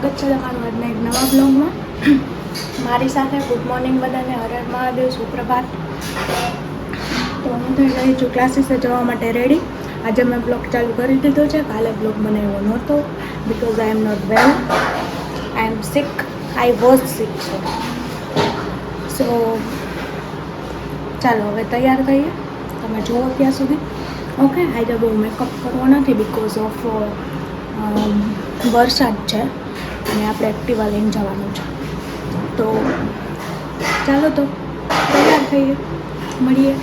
સ્વાગત છે તમારું આજના એક નવા બ્લોગમાં. મારી સાથે ગુડ મોર્નિંગ બધાને, હર હર મહાદેવ, સુપ્રભાત. તો હું થઈ ગઈ છું ક્લાસીસે જવા માટે રેડી. આજે મેં બ્લોગ ચાલુ કરી દીધો છે. કાલે બ્લોગ બનાવ્યો નહોતો because I am not well, I am sick, I was sick. So ચાલો હવે તૈયાર થઈએ, તમે જુઓ ત્યાં સુધી. ઓકે, આજે બહુ મેકઅપ કરવો નથી બિકોઝ ઓફ વરસાદ છે અને આપણે એક્ટિવા લઈને જવાનું છે. તો ચાલો તો તૈયાર થઈએ, મળીએ.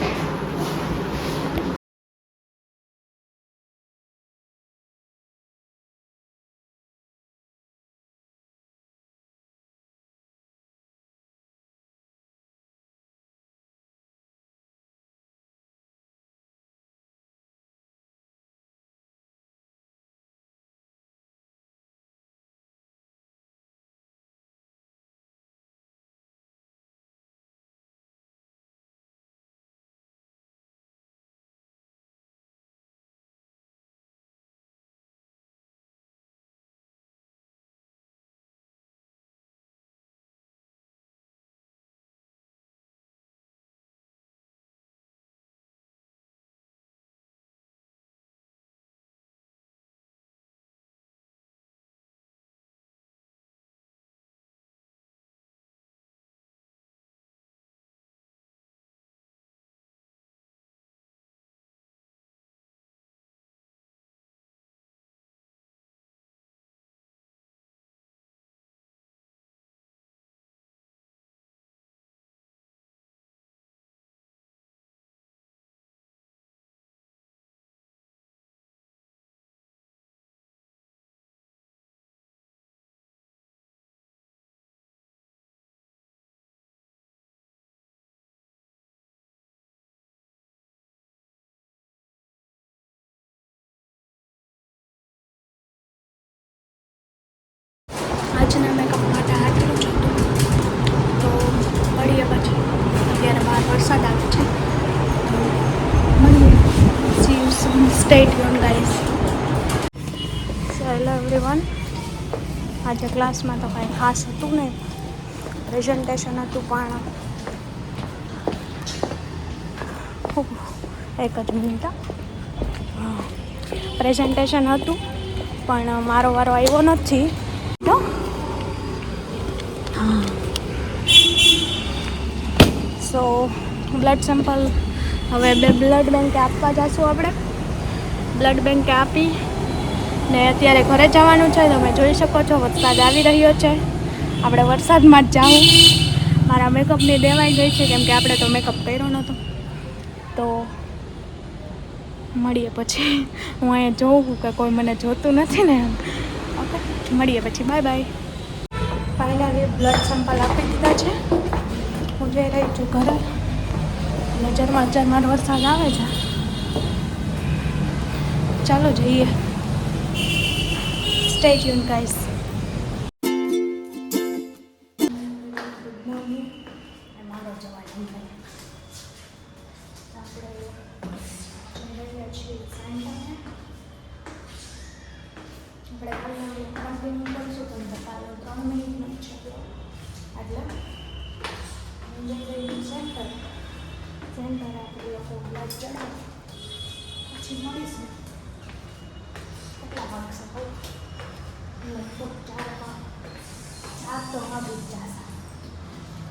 આજના મેકઅપ માટે આટલું જ હતું. તો મળીએ પછી. અત્યારે બહાર વરસાદ આવે છે. તો મળીએ. C you soon. Stay tune guys. So hello everyone. આજે ક્લાસમાં તો કાંઈ ખાસ હતું નહીં. પ્રેઝન્ટેશન હતું પણ એક જ મિનિટ. પ્રેઝન્ટેશન હતું પણ મારો વારો આવ્યો નથી. સો બ્લડ સેમ્પલ હવે બ્લડ બેંકે આપવા જઈશું આપણે. બ્લડ બેંકે આપી ને અત્યારે ઘરે જવાનું છે. તમે જોઈ શકો છો વરસાદ આવી રહ્યો છે. આપણે વરસાદમાં જ જાઉં. મારા મેકઅપની દેવાઈ ગઈ છે કેમ કે આપણે તો મેકઅપ કર્યો નહોતો. તો મળીએ પછી. હું અહીંયા જોઉં કે કોઈ મને જોતું નથી ને. ઓકે, મળીએ પછી. Bye bye. Finally blood sample આપી દીધા છે. હું જઈ રહી છું ઘરે. નજરમાં વરસાદ આવે છે. ચાલો જઈએ. Stay tune guys. Good morning. મારો જવાનું છે. આપણે જઈ રહ્યા છીએ સેન્ટરને. આપણે કાલે કન્ટિન્યુ કરીશું પણ કાલે 3 મિનિટનો જ છે એટલે હું જઈ રહી છું સેન્ટરે આપણે લોકો બ્લડ ચડાવે પછી મળીશું. કેટલા વાગશે કહું? લગભગ 4 તો વાગી જ જશે.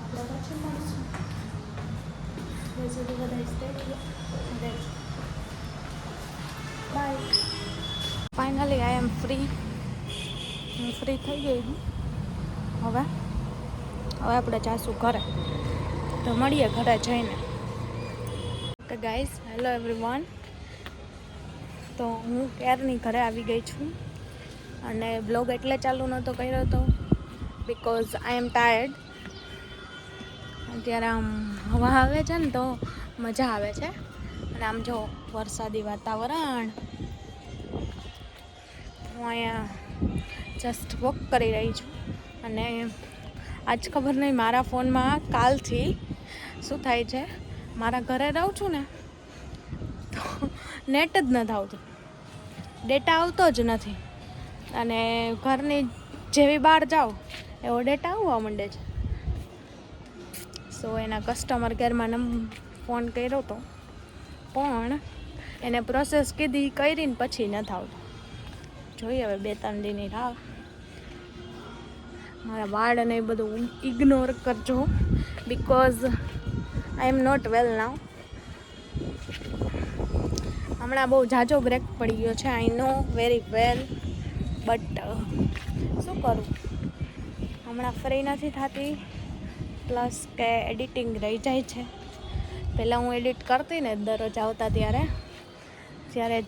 આપણે પછી મળીશું. ત્યાં સુધી બધા stay bye. Finally I am free. હું ફ્રી થઈ ગઈ છું. હવે આપણે જાશું ઘરે. તો મળીએ ઘરે જઈને. તો ગાઈઝ હેલો એવરીવન. તો હું ક્યારની ઘરે આવી ગઈ છું અને બ્લોગ એટલે ચાલુ નહોતો કર્યો હતો બિકોઝ આઈ એમ ટાયર્ડ. અત્યારે આમ હવા આવે છે ને તો મજા આવે છે. અને આમ જો વરસાદી વાતાવરણ. હું અહીંયા જસ્ટ વોક કરી રહી છું અને આજ ખબર નહીં મારા ફોનમાં કાલથી શું થાય છે. મારા ઘરે રહું છું ને તો નેટ જ નથી આવતું. ડેટા આવતો જ નથી અને ઘરની જેવી બહાર જાઓ એવો ડેટા આવવા માંડે છે. સો એના કસ્ટમર કેરમાં ફોન કર્યો હતો, પણ એને પ્રોસેસ કીધી કરીને પછી ન આવતો. જોઈએ હવે 2-3 દીની રાહ. મારા વાળ અને એ બધું ઇગ્નોર કરજો, બિકોઝ આઈ એમ નોટ વેલ નાવ. હમણાં બહુ ઝાઝો બ્રેક પડી ગયો છે, આઈ નો વેરી વેલ, બટ શું કરું, હમણાં ફ્રી નથી થતી, પ્લસ કે એડિટિંગ રહી જાય છે. પહેલાં હું એડિટ કરતી ને દરરોજ આવતા ત્યારે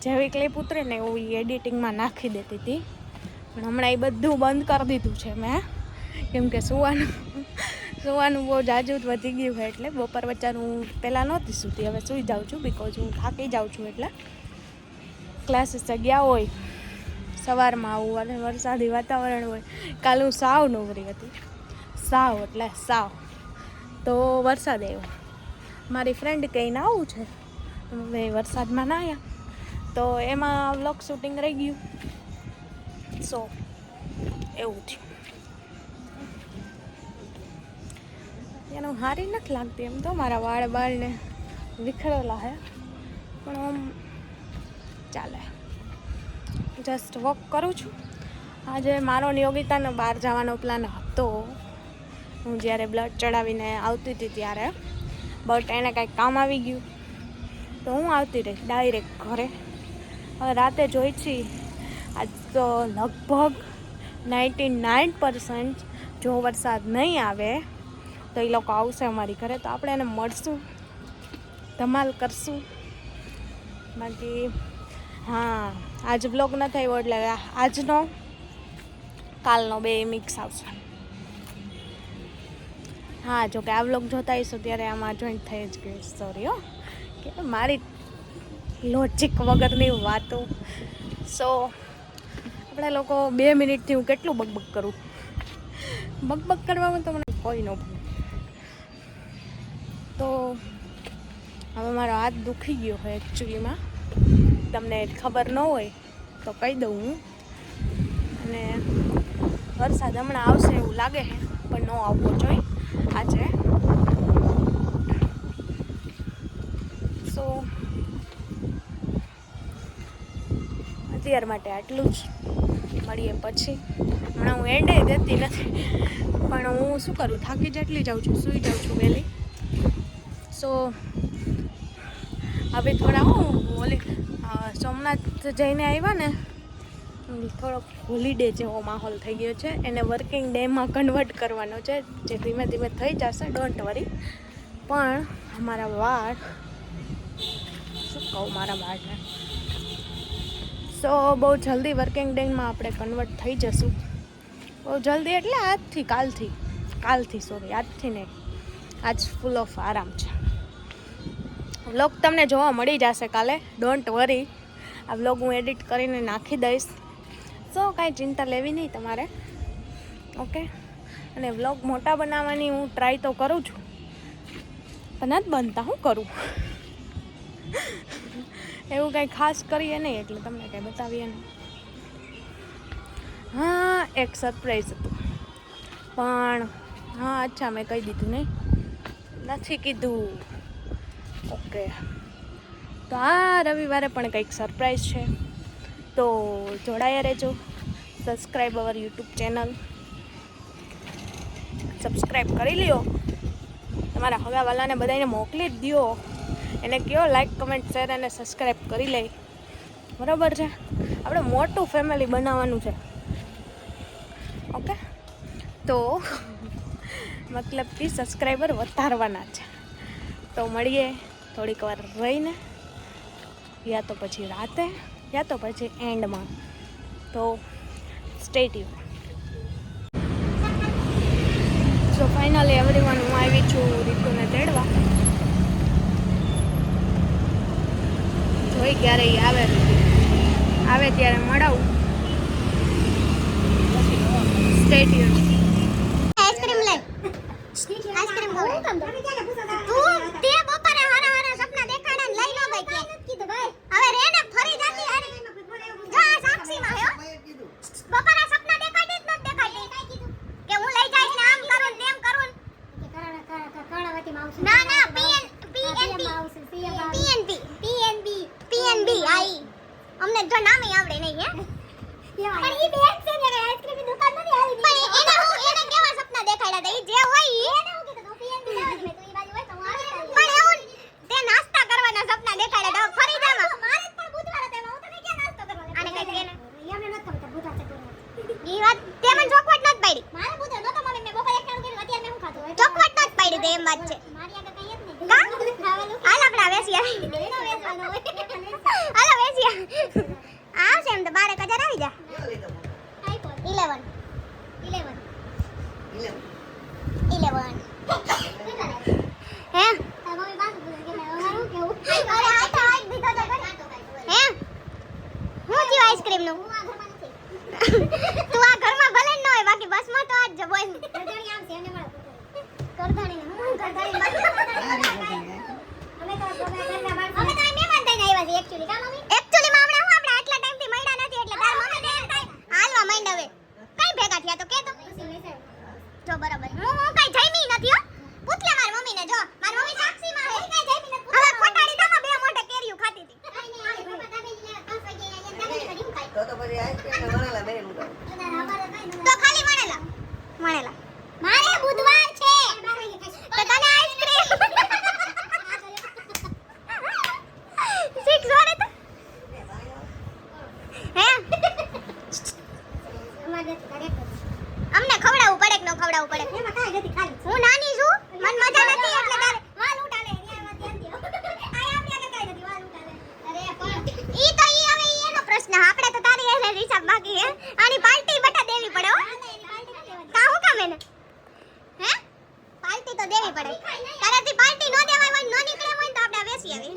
જેવી ક્લિપ ઉતરે ને એવું એડિટિંગમાં નાખી દેતી હતી, પણ હમણાં એ બધું બંધ કરી દીધું છે મેં, કેમ કે સુવાનું બહુ જાજુ વધી ગયું હોય, એટલે બપોર વચ્ચાનું પહેલાં નહોતી સૂતી, હવે સૂઈ જાઉં છું, બિકોઝ હું થાકી જાઉં છું. એટલે ક્લાસીસે ગયા હોય, સવારમાં આવું અને વરસાદી વાતાવરણ હોય. કાલે હું સાવ નવરી હતી, સાવ તો વરસાદ આવ્યો. મારી ફ્રેન્ડ કહીને આવું છે, હવે વરસાદમાં ના આવ્યા તો એમાં વ્લોગ શૂટિંગ રહી ગયું. સો એવું થયું. એનું હારી નથી લાગતી એમ તો, મારા વાળને વિખરેલા હે, પણ આમ ચાલે. જસ્ટ વોક કરું છું. આજે મારો યોગિતાનો બહાર જવાનો પ્લાન હતો, હું જ્યારે બ્લડ ચડાવીને આવતી હતી ત્યારે, બટ એને કાંઈક કામ આવી ગયું તો હું આવતી રહી ડાયરેક્ટ ઘરે. હવે રાતે જોઈ છી, આજ તો લગભગ 99% જો વરસાદ નહીં આવે તો એ લોકો આવશે અમારી ઘરે, તો આપણે એને મળશું, ધમાલ કરશું. બાકી હા, આજ બ્લોગ ન થયો એટલે આજનો કાલનો 2 મિક્સ આવશે. હા, જોકે આ બ્લોગ જોતા હશો ત્યારે આમાં જોઈન્ટ થઈ જ ગઈ. સોરી કે મારી લોજિક વગરની વાતો. સો આપણે લોકો 2 મિનિટથી હું કેટલું બકબક કરું, બકબક કરવામાં તો મને કોઈ ન ભૂલે. તો હવે મારો હાથ દુખી ગયો હોય એકચ્યુઅલીમાં, તમને ખબર ન હોય તો કહી દઉં હું. અને વરસાદ હમણાં આવશે એવું લાગે છે, પણ ન આવવો જોઈએ આજે. સો અત્યાર માટે આટલું જ, મળીએ પછી. હમણાં હું એન્ડે દેતી નથી, પણ હું શું કરું, થાકી જેટલી જાઉં છું, સૂઈ જાઉં છું વહેલી. સો હવે થોડા સોમનાથ જઈને આવ્યા ને, થોડોક હોલિડે જેવો માહોલ થઈ ગયો છે, એને વર્કિંગ ડેમાં કન્વર્ટ કરવાનો છે, જે ધીમે ધીમે થઈ જશે, ડોન્ટ વરી. પણ અમારા વાળ, શું કહું મારા વાળને, સો બહુ જલ્દી વર્કિંગ ડેમાં આપણે કન્વર્ટ થઈ જશું. બહુ જલ્દી એટલે આજથી નહીં, આજ ફૂલ ઓફ આરામ છે. વ્લોગ તમને જોવા મળી જશે કાલે, ડોન્ટ વરી. આ વ્લોગ હું એડિટ કરીને નાખી દઈશ, સો કાંઈ ચિંતા લેવી નહીં તમારે, ઓકે. અને વ્લોગ મોટા બનાવવાની હું ટ્રાય તો કરું છું, પણ નથી બનતા, શું કરું. એવું કંઈ ખાસ કરીએ નહીં એટલે તમને કંઈ બતાવીએ નહીં. હા, એક સરપ્રાઈઝ હતું, પણ હા અચ્છા મેં કહી દીધું નહીં, નથી કીધું. ઓકે, તો આ રવિવારે પણ કંઈક સરપ્રાઈઝ છે, તો જોડાયા રહેજો. Subscribe our YouTube channel, subscribe કરી લ્યો, તમારા હગાવાલાને બધાને મોકલી જ દો, એને કહો લાઈક કમેન્ટ શેર અને સબસ્ક્રાઈબ કરી લે, બરાબર છે. આપણે મોટું ફેમિલી બનાવવાનું છે, ઓકે. તો મતલબ કે સબસ્ક્રાઈબર વધારવાના છે. તો મળીએ થોડીક વાર રહીને, યા તો પછી રાતે, યા તો પછી એન્ડમાં. તો stay tune. So finally everyone, હું આવી છું રીતુને તેડવા. જોઈ ક્યારે આવે ત્યારે મળાવું. Stay tune. આઈસ્ક્રીમ લે, આઈસ્ક્રીમ ખવડાય. તું તે બપોરે હારા સપના દેખાડા ને લઈ ન ગઈ કે કીધું ભાઈ હવે રે ને ફરી જાતી હારી. જો આ સાક્ષી માં હે, બપોરે સપના દેખાડી જ ન દેખાડી. બી આઈ અમને જો નામે આવડે નહીં હે પણ ઈ બેગ છે ને આઈસ્ક્રીમ ની દુકાન નથી આવી પણ એને કેવા સપના દેખાડ્યા હતા ઈ જે હોય એને હું કીધું પીએનબી લાવજે મે તો ઈ બાજુ હોય તો હું આવી પણ એવું તે નાસ્તા કરવાના સપના દેખાડ્યા હતા ફરી જામાં મારે પણ બુધવાર હતા હું તને ક્યાં નાસ્તો કરવાનો આને કઈ દે ને એમને નત ખબર બુધવાર છે ઈ વાત તે મને ચોકવટ નત પાડી મારે બુધવાર નતો મમ્મી મે બપોર એકટાણું કર્યું અત્યારે મે હું ખાધું ચોકવટ નત પાડી દે એમ વાત છે મારી આગળ કઈ જ નહીં ખાવાનું હાલ આપડા વેસિયા એનો વેચવાનો હોય હાલો વેસિયા આવશે એમ તો 12,000 આવી જા આઈફોન 11 હે મમ્મી બાસુ બોલે કે મારું કેવું અરે આ તો આજ દીધો તો હે હું જીવ આઈસ્ક્રીમ નું હું આ ઘરમાં નથી તું આ ઘરમાં ભલે ન હોય બાકી બસમાં તો આજ જ બોલ કરધાણી આવશે એને મળો કરધાણી હું કરધાણી અમે તો મહેમાન થઈને આવ્યા છે એક્ચ્યુઅલી કા મમ્મી એક્ચ્યુઅલી માં હમણાં હું આપણે આટલા ટાઈમ થી મળ્યા નથી એટલે તાર મમ્મી ને એમ થાય હાલવા માંડ હવે કઈ ભેગા થયા તો કે તો જો બરાબર હું કઈ જઈમી નથી હો પૂછ લે માર મમ્મી ને જો માર મમ્મી સાક્ષી માં હે કઈ જઈમી નથી હવે ખોટાડી દો બે મોઢે કેરીયું ખાતી હતી કઈ નહીં આ બાબા દાબેલી ને 5 વાગે અહીંયા દાબેલી કરી હું ખાઈ તો પછી આઈસ્ક્રીમ ને વણેલા બે નું તો ખાલી વણેલા મારે બુધવાર છે તો તને આઈસ્ક્રીમ 6 વારે તો હે અમને ખવડાવવું પડે કે ન ખવડાવવું પડે એમાં કાઈ નથી ખાલી હું નાની છું મન મજા નથી એટલે તારે વાલ ઉટાલે એમાં ધ્યાન દો આ આપણે કાઈ નથી વાલ ઉટાલે અરે પણ ઈ તો ઈ હવે ઈ એનો પ્રશ્ન આપણે તો તારી એને હિસાબ બાકી હે આની પાર્ટી બટા દેવી પડે હો કા હું કામ એને હે પાર્ટી તો દેવી પડે તારાથી પાર્ટી નો દેવાય હોય નો નીકળે હોય તો આપણે વેસી આવી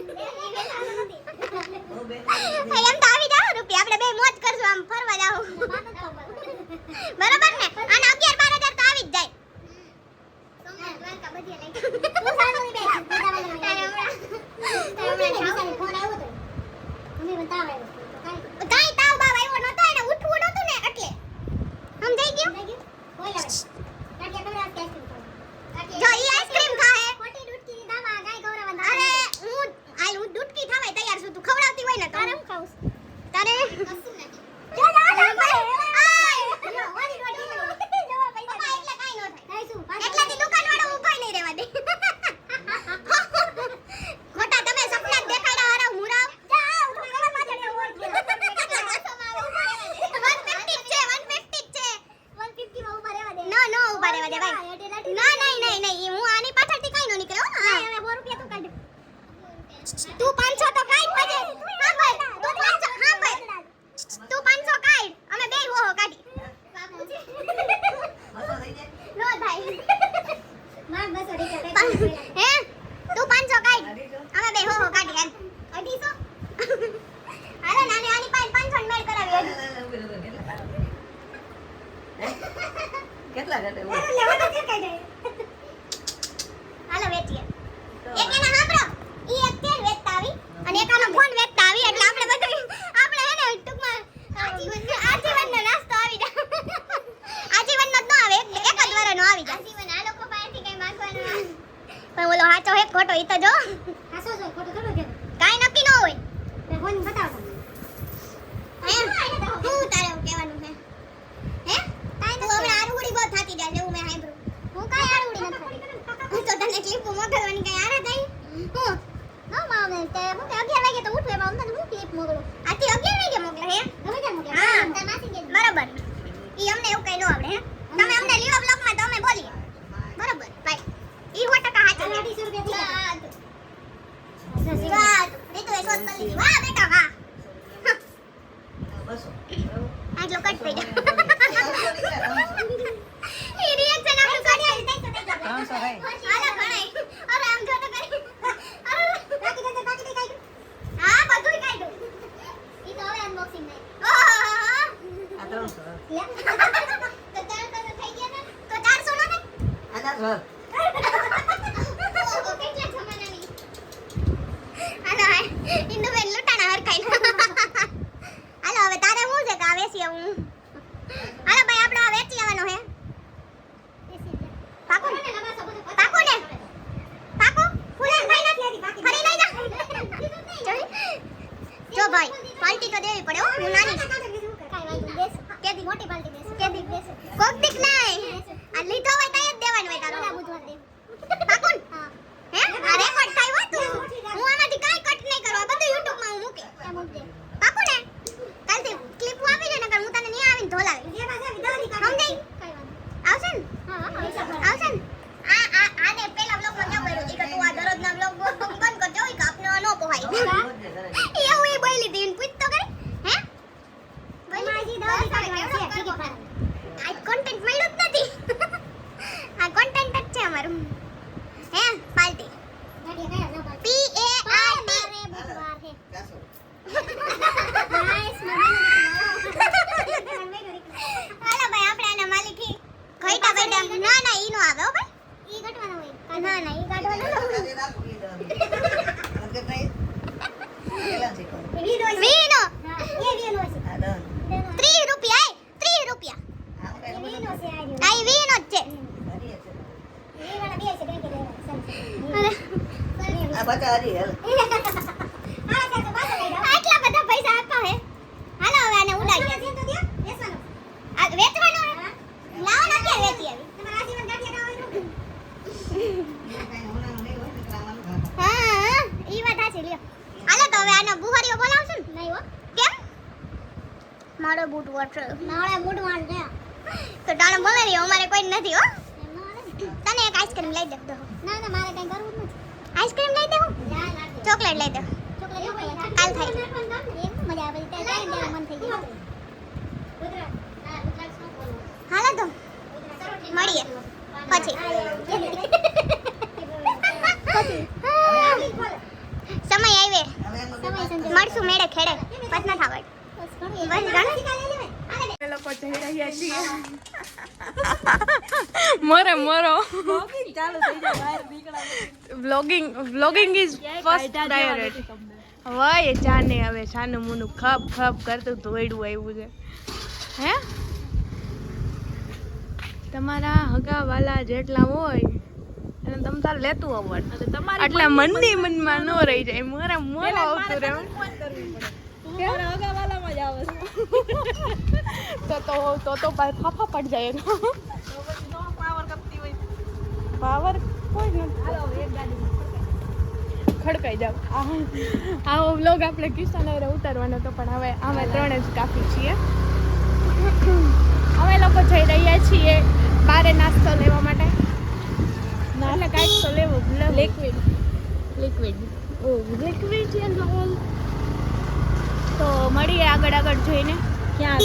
એમ તો આવી જાવ રૂપિયા આપણે બે મોજ કરશું આમ ફરવા જાવ બરાબર ને અને 11-12 હજાર તો આવી જ જાય સોમનાથ દ્વારકા બધી લઈ હું સાંભળી બે તારે હમણાં શાસની ફોન આવ્યો તો મને બતાવ આવ્યો કાઈ તાવ બાવ આવ્યો નતો એને ઉઠવું નતું ને એટલે સમજાઈ ગયું કોઈ આવે કાટિયા કમરા આઈસ્ક્રીમ જો ઈ આઈસ્ક્રીમ ખાહે ખોટી ડૂટકી દાવા ગાય ગૌરવંત અરે હું ડૂટકી થાવાય તૈયાર છું તું ખવડાવતી હોય ને તારે હું ખાઉં તારે કશું નથી જો જા ભાઈ એટલાથી દુકાનવાળો ઊભા નહીં રહેવા દે ખોટા તમે સપના દેખાડ્યા હારા મુરાવ જા તું ગળા પાછળ ઓળ 150 છે 150 માં ઊભા રહેવા દે નો ઊભા રહેવા દે ભાઈ ના નહીં હું આની પાછળથી કાઈ નો નીકળ્યો હા હવે 100 રૂપિયા તું કાઢ તું 500 તો કાઢ પછી હા ભાઈ તું 500 હા ભાઈ તું 500 કાઢ અમે બે હો કાઢી બાપુજી નો ભાઈ માર 200 રૂપિયા હે તું 500 કાઢ અમે બે હો કાઢી હાલ 250 હાલો નાની આની પાસે 500 મેળ કરાવી કેટલા ઘટે લેવા તો કે કાઢે હાલો વેચીએ એક એના સાંભળો ઈ એક તેલ વેચતા આવી અને એક આનો ફોન વેચતા આવી એટલે આપણે બધું આપણે હે ને ટૂંકમાં આજીવનનો નાસ્તો આવી જાય આજીવનનો જ ન આવે એક જ વર્ષનો આવી જાય આજીવન આ લોકો પાસેથી કઈ માંગવાનું પણ ઓલો હાચો હે ખોટો ઈ તો જો હાચો જો ખોટો થોડો કે કાઈ નક્કી ન હોય મે ફોન બતાવો હે હું તારે કહેવાનું છે હે કાઈ તું હવે આરુડી બહુ થાકી જાય એવું મે સાંભળ્યું હું કાઈ આરુડી નથી હું તો તને ક્લિપ મોકલવાની કઈ આરા થઈ હું નો મામે તે હું 11 વાગે તો ઉઠું એમાં અમને હું ક્લિપ મોકલું આથી 11 વાગે મોકલે હે ગમે ત્યાં મોકલે હા તાર માસી કે બરાબર ઈ અમને એવું કઈ ન આવડે હે તમે અમને લીલો બ્લોકમાં તો અમે બોલીએ બરાબર ભાઈ ઈ 100% હાચું 250 રૂપિયા થી વાહ એ તો એ શોધ કરી વાહ બેટા વાહ બસો આટલો કટ થઈ જાય ઈ રિએક્શન આપણું કરી આવી થઈ તો 300 ભાઈ હાલો ગણાય અરે આમ જો તો કરી અરે બાકી દે કાઈ હા બધુંય કાઢ્યું ઈ તો હવે અનબોક્સિંગ નહીં ઓહો આ 300 તો 400 તો થઈ ગયા ને તો 400 નો ને આના કેટલા જમાનાની હાલો ઇન્દુબેન લૂટાણા હરખાઈ હાલો હવે તારે શું છે કે આ વેચી આવું હાલો ભાઈ આપણો આ વેચી આવવાનો હે પાકું ને પાકું ફૂલ ભાઈ નથી ફરી લઈ જા જો જો ભાઈ પાર્ટી તો દેવી પડે હો હું નાની છું કેદી મોટી પાર્ટી દેસ કેદી દેસ કોક દીક નહીં આ લીધો હોય તો જ દેવાનું હોય તારો બુધવાર દે પાકુન હે આ રેકોર્ડ થાય હો તું હું આમાંથી કાઈ કટ નહીં કરવા બધું YouTube માં હું મૂકે પાકુન ને કાલથી ક્લિપ આપી દે નકર હું તને નહીં આવીને ઢોલાવી સમજાઈ આવશે ને આવશે ને આને પેલા બ્લોગ માં ન બોલ્યો કે તું આ દરરોજના બ્લોગ બંધ કરજો ઈ કાપનો ન પોહાય એવું એ બોલી દીન પૂછ તો કરે હે માજી દોરી કાઢવા છે આ કન્ટેન્ટ મળ્યું જ નથી આ કન્ટેન્ટ જ છે અમારું હે party P A R T બુધવાર છે નાઈસ હાલો ભાઈ આપણે આના માલિક થી ખઈટા બેટા ના ઈ નો આવે હો ભાઈ ઈ કાઢવાનો હોય ના ઈ કાઢવાનો વીનો એ વીનો છે 30 રૂપિયા 30 રૂપિયા આઈ વીનો જ છે ઈ વાળા બે છે બેંકે આ બતા હરી હેલ આટલા બધા પૈસા આપા હે હાલો હવે આને ઉડાડી દે તો દે વેચવાનો આ વેચવાનો લાવો ના કે વેચી આવી તમારા આજીવન ગાંઠિયા ખાવા હા ઈ વાત છે લ્યો હાલો તો હવે આનો બુહારીઓ બોલાવશું ને નહીં હો કેમ મારો બૂટ વોટર મારે બૂટ વાળ છે તો ટાણે બોલાવી અમારે કોઈ નથી હો તને એક આઈસ્ક્રીમ લઈ દે દો ના ના મારે કઈ કરવું નથી આઈસ્ક્રીમ લઈ દે હું ચોકલેટ લઈ દે કાલ થાય મજા આવે ત્યાં જઈને મન થઈ ગયું હાલો તો મળીએ પછી સમય આવે મળશું મેળે ખેડે બસ ના થાવડ બસ ગણ લોકો જઈ રહ્યા છીએ મરે મરો વ્લોગિંગ ઇઝ ફર્સ્ટ પ્રાયોરિટી હવે જાને હવે સાનું મુનું ખપ ખપ કરતું ધોઈડું આવ્યું છે હે તમારા હગાવાલા જેટલા હોય અને તમ તાર લેતું આવડ એટલે મનની મનમાં ન રહી જાય મારા મોર આવતું રહે તો ફાફા પડ જાય પાવર કોઈ નથી ખડકાઈ જાવ આવો વ્લોગ આપણે કિસ્સાનગર ઉતારવાનો તો પણ હવે અમે ત્રણે જ કાફી છીએ અમે લોકો જઈ રહ્યા છીએ બારે નાસ્તો લેવા માટે એટલે કાંઈક તો લેવું લિક્વિડ તો મળીએ આગળ જઈને ક્યાં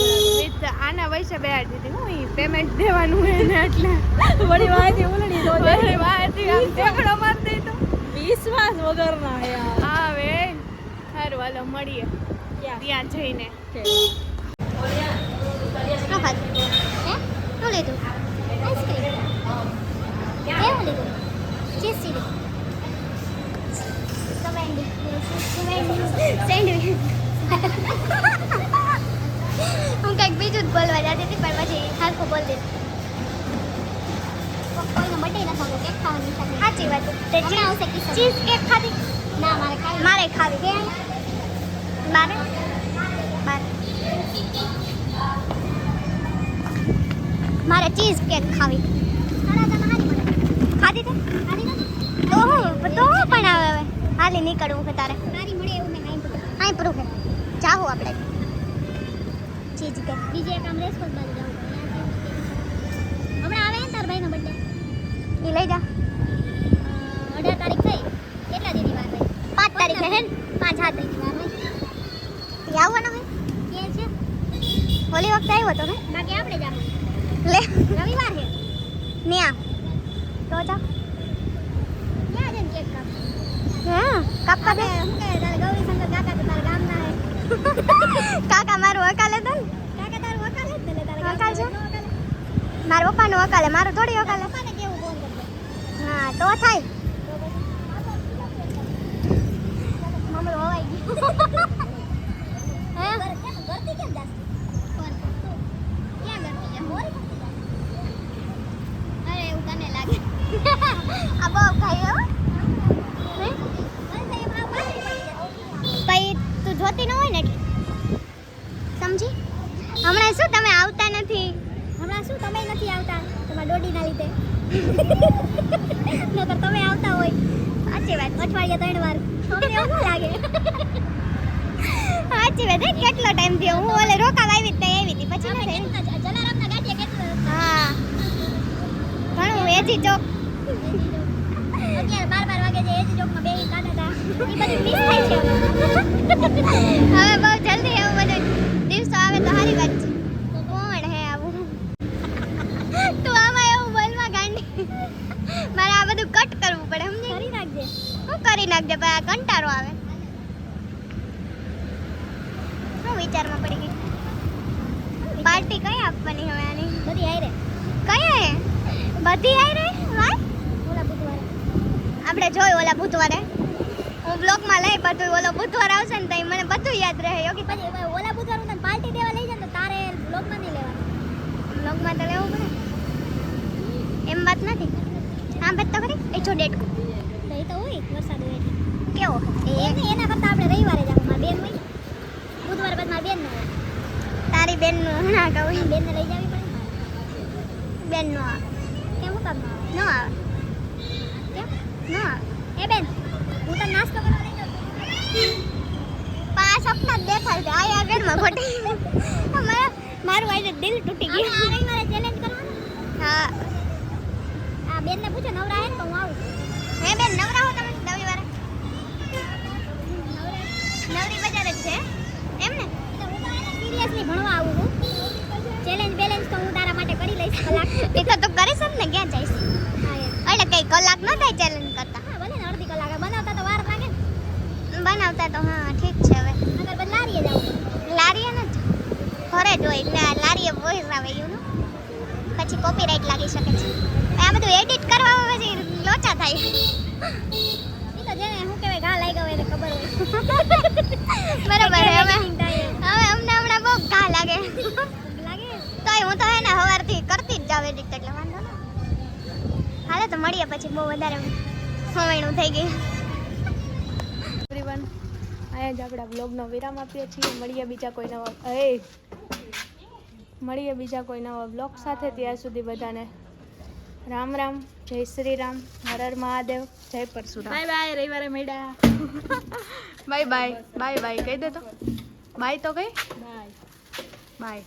આના પૈસા બેહાડી દીધી હું પેમેન્ટ દેવાનું હોય ને એટલે વળી વાયથી ઉલડી તો વળી વાયથી આમ ટેકડો માર દે તો વિશ્વાસ વગરના યાર હા વે સારું હાલો મળીએ ત્યાં જઈને શું ખાધું હે શું લીધું આઈસ્ક્રીમ કેવું લીધું ચીઝ ચીલી સેન્ડવિચ હું કંઈક બીજું જ બોલવા જતી હતી પણ પછી સરખું બોલ દીધું કોઈને બર્થડે ન થતો કેક ખાવાની ઈચ્છા થઈ સાચી વાત તે આવશે કિસ્સા ચીઝ કેક ખાધી ના મારે ખાવી કે મારે ચીઝ કેક ખાવી ખાધી તે તો પણ હવે હાલી નીકળવું છે તારે મારી મળે એવું મેં આઈ પ્રૂફ ચાહું આપણે ચીઝ કેક બીજે એક આમ રેસકોટ બાજુ જાવું હમણાં આવે ને તાર ભાઈનો બર્થડે એ લઈ જા 18 તારીખ થઈ કેટલા દીની વાર ભાઈ 5 તારીખે હે ને 5-7 દીની વાર હોય એ આવવાનો હે કે છે હોલી વખતે આવ્યો તો ને બાકી આપણે જાવ લે રવિવાર છે ન્યા તો જા ક્યાં જન કેક કાપ હા કાપવા દે હું કહે તારે ગૌરીશંકર કાકા તો તારા ગામના હે કાકા મારું વકાલે તો ને કાકા તારું વકાલે જ ને તારા વકાલ છે મારા પપ્પાનું વકાલે મારું થોડી વકાલે પપ્પાને કેવું ફોન કરજો હા તો થાય મમ્મી હોવાઈ ગયું હે ગરતી કેમ જાસ ક્યાં ગરતી છે મોર અરે એવું તને લાગે આ બહુ ખાયો હે પછી તું જોતી ન હોય ને સમજી હમણાં શું તમે આવતા નથી હમણાં શું તમે નથી આવતા તમારા ડોડીના લીધે નકર તમે આવતા હોય સાચી વાત અઠવાડિયે 3 વાર તમને એવું લાગે સાચી વાત કેટલો ટાઈમ થયો હું ઓલે રોકાવા આવી હતી પછી નથી જલારામના ગાંઠિયા કેટલો હા ઘણું એજી ચોક 11-12 વાગે જે એજી ચોકમાં બેહી કાઢતા ઈ બધું મિસ થાય છે હવે બહુ જલ્દી એવું બધું દિવસો આવે તો સારી વાત છે કોણ હે આવું તું આમાં એવું બોલવા ગાંડી મારે આ બધું કટ કરવું પડે સમજી કરી નાખજે હું કરી નાખજે પણ આ કંટાળો આવે શું વિચારમાં પડી ગઈ પાર્ટી કઈ આપવાની હવે આની બધી આઈ રે કઈ બધી આઈ રે વાહ ઓલા બુધવારે આપણે જોઈ ઓલા બુધવારે હું બ્લોગમાં લઈ બધું ઓલો બુધવાર આવશે ને તો મને બધું યાદ રહે યોગી પછી ઓલા બુધવાર હું તને પાર્ટી દેવા લઈ જાય તો તારે બ્લોગમાં નહીં લેવાનું બ્લોગમાં તો લેવું પડે એમ વાત નથી હા બેટ તો ખરી એ છો ડેટ કો તો એ તો હોય વરસાદ હોય કેવો એના કરતાં આપણે રવિવારે જ આવું મારી બેન હોય બુધવાર બાદ મારી બેન હોય તારી બેનનું ના કહું બેનને લઈ જવી પડે બેન નો આવે કેમ હું કામ ન આવે કેમ ન આવે એ બેન હું તને નાસ્તો કરવા લઈ જાઉં પાંચ સપના દેખાય છે આ આગળમાં ખોટી મારું આજે દિલ તૂટી ગયું આ રવિવારે ચેલેન્જ કરવાનું હા આ બેનને પૂછો નવરા હે ને તો હું આવું હે બેન નવરા હો તમે રવિવારે નવરી બજાર જ છે એમ ને તો હું તો એને સિરિયસલી ભણવા આવું છું ચેલેન્જ બેલેન્સ તો હું તારા માટે કરી લઈશ કલાક એ તો તું કરીશ જ ને ક્યાં જઈશ હા એટલે કઈ કલાક ન થાય ચેલેન્જ કરતા હા ભલે ને અડધી કલાક બનાવતા તો વાર લાગે ને બનાવતા તો હા ઠીક છે હવે અગર બસ લારીએ જાવ લારીએ ને ઘરે જ હોય લારીએ વોઇસ આવે યુ નો પછી કોપીરાઈટ લાગી શકે છે આ બધું એડિટ કરવામાં પછી લોચા થાય ઈ તો જેને હું કહેવાય ઘા લાગ્યા હોય એને ખબર હોય બરાબર હવે અમને હમણાં બહુ ઘા લાગે તોય હું તો હે ને સવારથી કરતી જ જાવ એડિટ એટલે વાંધો ન હાલે તો મળીએ પછી બહુ વધારે સમયનું થઈ ગયું એવરીવન અહીંયા જ આપણા બ્લોગનો વિરામ આપીએ છીએ મળીએ બીજા કોઈ નવા બ્લોગ સાથે ત્યાં સુધી બધાને રામ રામ જય શ્રી રામ હર હર મહાદેવ જય પરશુરામ બાય બાય રવિવારે મળ્યા બાય બાય બાય બાય કહી દે તો બાય તો કઈ બાય બાય